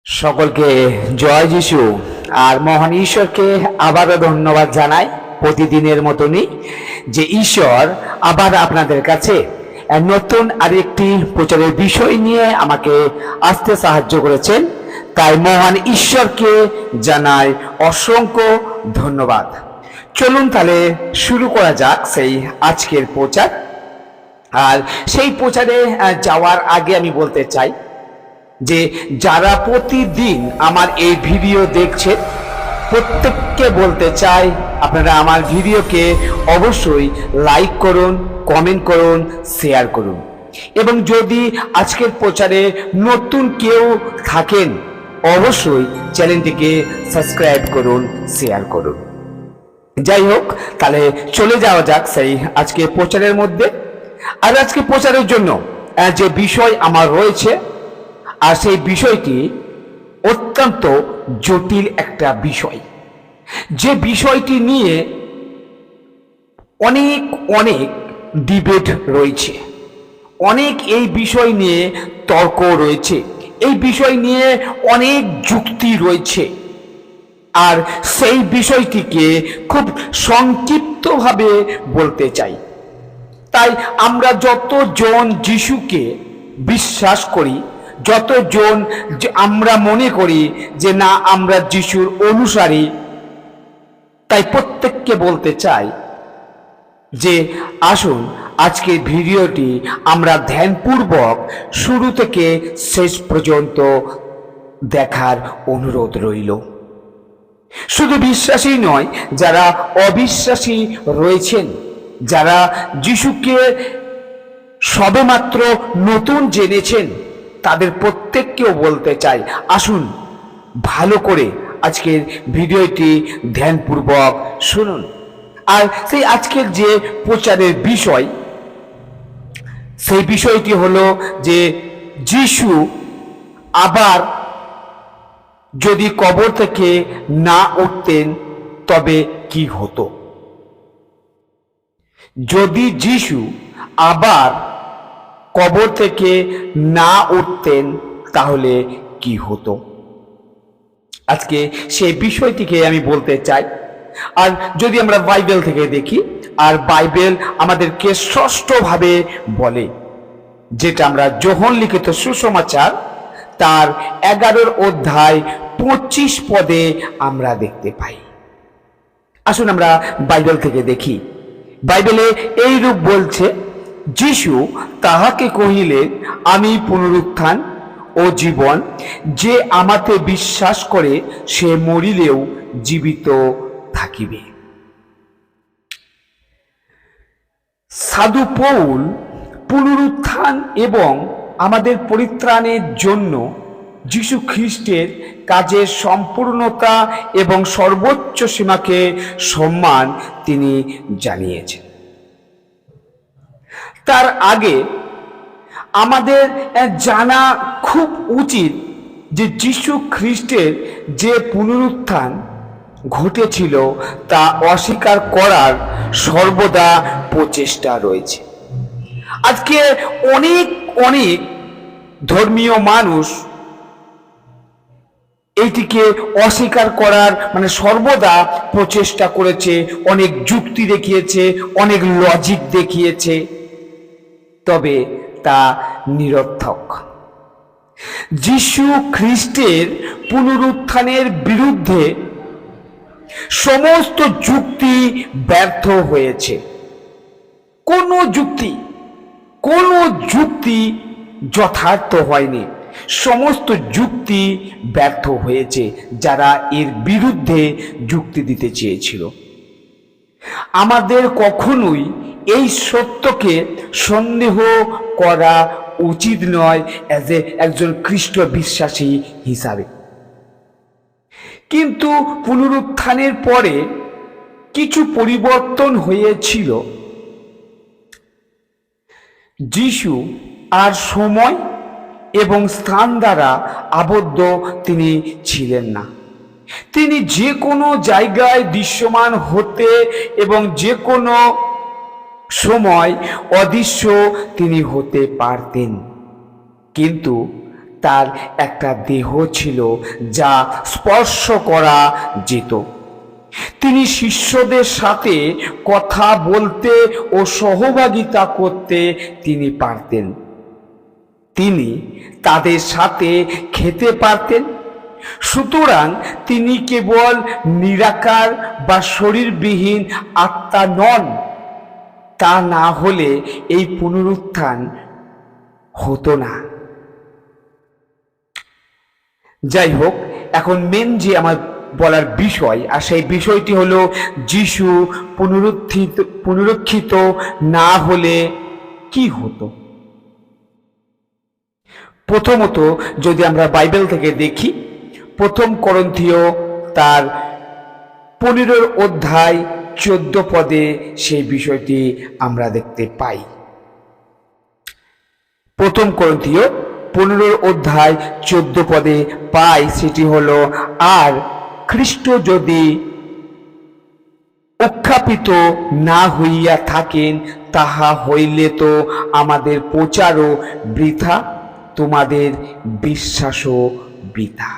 সকলকে জয় যিশু। আর মহান ঈশ্বরকে আবারও ধন্যবাদ জানাই প্রতিদিনের মতনই যে ঈশ্বর আবার আপনাদের কাছে নতুন আরেকটি প্রচারের বিষয় নিয়ে আমাকে আসতে সাহায্য করেছেন। তাই মহান ঈশ্বরকে জানাই অসংখ্য ধন্যবাদ। চলুন তাহলে শুরু করা যাক সেই আজকের প্রচার। আর সেই প্রচারে যাওয়ার আগে আমি বলতে চাই যে যারা প্রতিদিন আমার এই ভিডিও দেখছেন প্রত্যেককে বলতে চাই আপনারা আমার ভিডিওকে অবশ্যই লাইক করুন, কমেন্ট করুন, শেয়ার করুন। এবং যদি আজকের প্রচারে নতুন কেউ থাকেন অবশ্যই চ্যানেলটিকে সাবস্ক্রাইব করুন, শেয়ার করুন। যাই হোক, তাহলে চলে যাওয়া যাক সেই আজকে প্রচারের মধ্যে। আর আজকে প্রচারের জন্য যে বিষয় আমার রয়েছে, আর সেই বিষয়টি অত্যন্ত জটিল একটা বিষয়, যে বিষয়টি নিয়ে অনেক অনেক ডিবেট রয়েছে, অনেক এই বিষয় নিয়ে তর্ক রয়েছে, এই বিষয় নিয়ে অনেক যুক্তি রয়েছে। আর সেই বিষয়টিকে খুব সংক্ষিপ্তভাবে বলতে চাই। তাই আমরা যতজন যিশুকে বিশ্বাস করি, যতজন আমরা মনে করি যে না আমরা যিশুর অনুসারী, তাই প্রত্যেককে বলতে চাই যে আসুন আজকের ভিডিওটি আমরা ধ্যানপূর্বক শুরু থেকে শেষ পর্যন্ত দেখার অনুরোধ রইল। শুধু বিশ্বাসী নয়, যারা অবিশ্বাসী রয়েছেন, যারা যিশুকে সবেমাত্র নতুন জেনেছেন, তাদের প্রত্যেককেও বলতে চাই আসুন ভালো করে আজকের ভিডিওটি ধ্যানপূর্বক শুনুন। আর সেই আজকের যে প্রচারের বিষয়, সেই বিষয়টি হলো যে যিশু আবার যদি কবর থেকে না উঠতেন তবে কি হতো। যদি যিশু আবার কবর থেকে না উঠতেন তাহলে কি হতো, আজকে সেই বিষয়টিকে আমি বলতে চাই। আর যদি আমরা বাইবেল থেকে দেখি, আর বাইবেল আমাদেরকে স্পষ্টভাবে বলে, যেটা আমরা যোহন লিখিত সুসমাচার তার 11 অধ্যায় 25 পদে আমরা দেখতে পাই। আসুন আমরা বাইবেল থেকে দেখি। বাইবেলে এই রূপ বলছে, যিশু তাহাকে কহিলেন, আমি পুনরুত্থান ও জীবন, যে আমাতে বিশ্বাস করে সে মরিলেও জীবিত থাকিবে। সাধু পৌল পুনরুত্থান এবং আমাদের পরিত্রাণের জন্য যিশু খ্রিস্টের কাজের সম্পূর্ণতা এবং সর্বোচ্চ সীমাকে সম্মান তিনি জানিয়েছেন। তার আগে আমাদের জানা খুব উচিত যে যিশু খ্রিস্টের যে পুনরুত্থান ঘটেছিল তা অস্বীকার করার সর্বদা প্রচেষ্টা রয়েছে। আজকে অনেক অনেক ধর্মীয় মানুষ এইটিকে অস্বীকার করার সর্বদা প্রচেষ্টা করেছে, অনেক যুক্তি দেখিয়েছে, অনেক লজিক দেখিয়েছে, তবে তা নিরর্থক। যিশু খ্রিস্টের পুনরুত্থানের বিরুদ্ধে সমস্ত যুক্তি ব্যর্থ হয়েছে। কোনো যুক্তি যথার্থ হয়নি, সমস্ত যুক্তি ব্যর্থ হয়েছে যারা এর বিরুদ্ধে যুক্তি দিতে চেয়েছিল। আমাদের কখনোই এই সত্যকে সন্দেহ করা উচিত নয় একজন খ্রিস্ট বিশ্বাসী হিসাবে। কিন্তু পুনরুত্থানের পরে কিছু পরিবর্তন হয়েছিল। যিশু আর সময় এবং স্থান দ্বারা আবদ্ধ তিনি ছিলেন না। তিনি যে কোনো জায়গায় দৃশ্যমান হতে এবং যে কোনো সময় অদৃশ্য তিনি হতে পারতেন। কিন্তু তার একটা দেহ ছিল যা স্পর্শ করা যেত। তিনি শিষ্যদের সাথে কথা বলতে ও সহভাগিতা করতে তিনি পারতেন। তিনি তাদের সাথে খেতে পারতেন। সুতরাং তিনি কেবল নিরাকার বা শরীরবিহীন আত্মা নন। তা না হলে এই পুনরুত্থান হতো না। যাই হোক, এখন মেন যে আমার বলার বিষয়, আর সেই বিষয়টি হলো যিশু পুনরুত্থিত না হলে কি হতো। প্রথমত যদি আমরা বাইবেল থেকে দেখি, 1 করন্থীয় তার 15 অধ্যায় 14 পদে সেই বিষয়টি আমরা দেখতে পাই। 1 করন্থীয় 15 অধ্যায় 14 পদে পাই, সেটি হলো, আর খ্রিস্ট যদি উত্থাপিত না হইয়া থাকেন, তাহা হইলে তো আমাদের প্রচারও বৃথা, তোমাদের বিশ্বাসও বৃথা।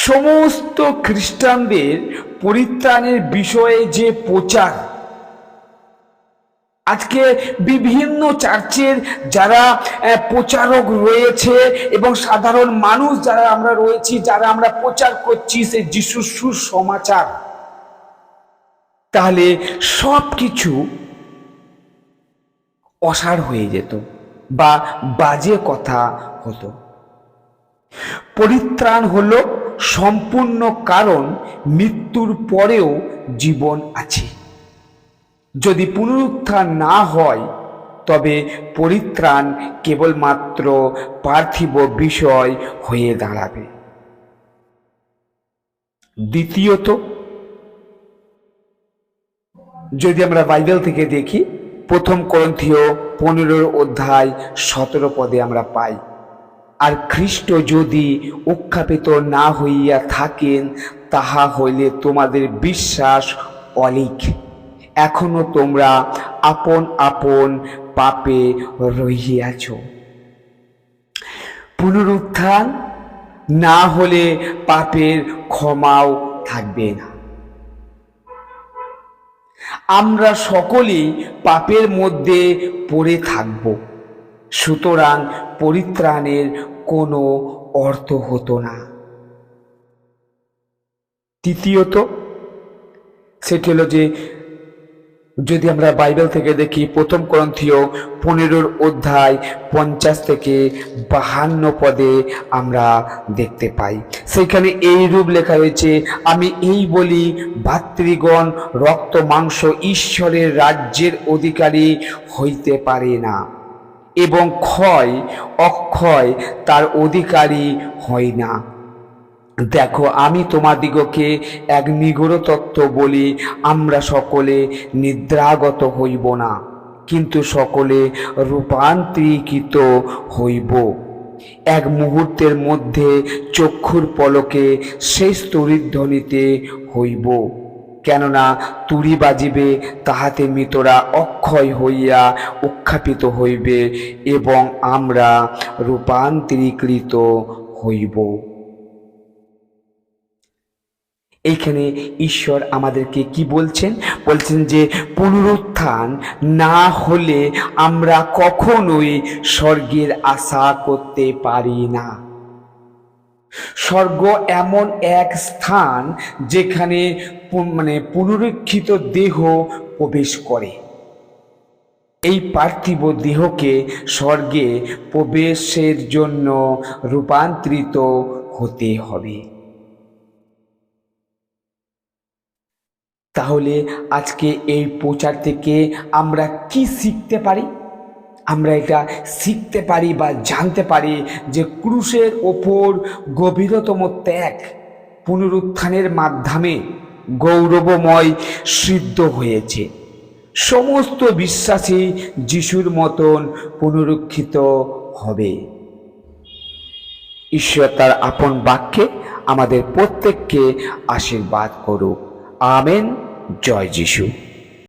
সমস্ত খ্রিস্টানদের পরিত্রাণের বিষয়ে যে প্রচার, আজকে বিভিন্ন চার্চের যারা প্রচারক রয়েছে এবং সাধারণ মানুষ যারা আমরা রয়েছি, যারা আমরা প্রচার করছি সে যিশুর সুসমাচার, তাহলে সব কিছু অসাড় হয়ে যেত বা বাজে কথা হতো। পরিত্রাণ হলো সম্পূর্ণ, কারণ মৃত্যুর পরেও জীবন আছে। যদি পুনরুত্থান না হয় তবে পরিত্রাণ কেবলমাত্র পার্থিব বিষয় হয়ে দাঁড়াবে। দ্বিতীয়ত, যদি আমরা বাইবেল থেকে দেখি, 1 করন্থীয় 15 অধ্যায় 17 পদে আমরা পাই, আর খ্রিস্ট যদি উত্থাপিত না হইয়া থাকেন, তাহা হইলে তোমাদের বিশ্বাস অলিক, এখনো তোমরা আপন আপন পাপে রহিয়াছ। পুনরুত্থান না হলে পাপের ক্ষমাও থাকবে না। আমরা সকলেই পাপের মধ্যে পড়ে থাকব, সুতরাং পরিত্রাণের কোনো অর্থ হতো না। তৃতীয়ত, সেটি হলো যে যদি আমরা বাইবেল থেকে দেখি, 1 করন্থীয় 15 অধ্যায় 50 থেকে 52 পদে আমরা দেখতে পাই, সেখানে এই রূপ লেখা হয়েছে, আমি এই বলি, ভাতৃগণ, রক্ত মাংস ঈশ্বরের রাজ্যের অধিকারী হইতে পারে না, এবং ক্ষয় অক্ষয় তার অধিকারী হয় না। দেখো, আমি তোমাদিগকে এক নিগূঢ় তত্ত্ব বলি, আমরা সকলে নিদ্রাগত হইব না, কিন্তু সকলে রূপান্তরিত হইব, এক মুহূর্তের মধ্যে, চক্ষুর পলকে, শেষ তূরীধ্বনিতে হইব। কেননা তুরি বাজিবে, তাহাতে মৃতরা অক্ষয় হইয়া উত্থাপিত হইবে, এবং আমরা রূপান্তরিত হইব। এইখানে ঈশ্বর আমাদেরকে কি বলছেন? বলছেন যে পুনরুত্থান না হলে আমরা কখনোই স্বর্গের আশা করতে পারি না। স্বর্গ এমন এক স্থান যেখানে পুনরুত্থিত দেহ প্রবেশ করে। এই পার্থিব দেহকে স্বর্গে প্রবেশের জন্য রূপান্তরিত হতে হবে। তাহলে আজকে এই প্রচার থেকে আমরা কি শিখতে পারি? আমরা এটা শিখতে পারি বা জানতে পারি যে ক্রুশের ওপর গভীরতম ত্যাগ পুনরুত্থানের মাধ্যমে গৌরবময় সিদ্ধ হয়েছে। সমস্ত বিশ্বাসী যিশুর মতন পুনরুত্থিত হবে। ঈশ্বর তার আপন বাক্যে আমাদের প্রত্যেককে আশীর্বাদ করুক। আমেন। জয় যিশু।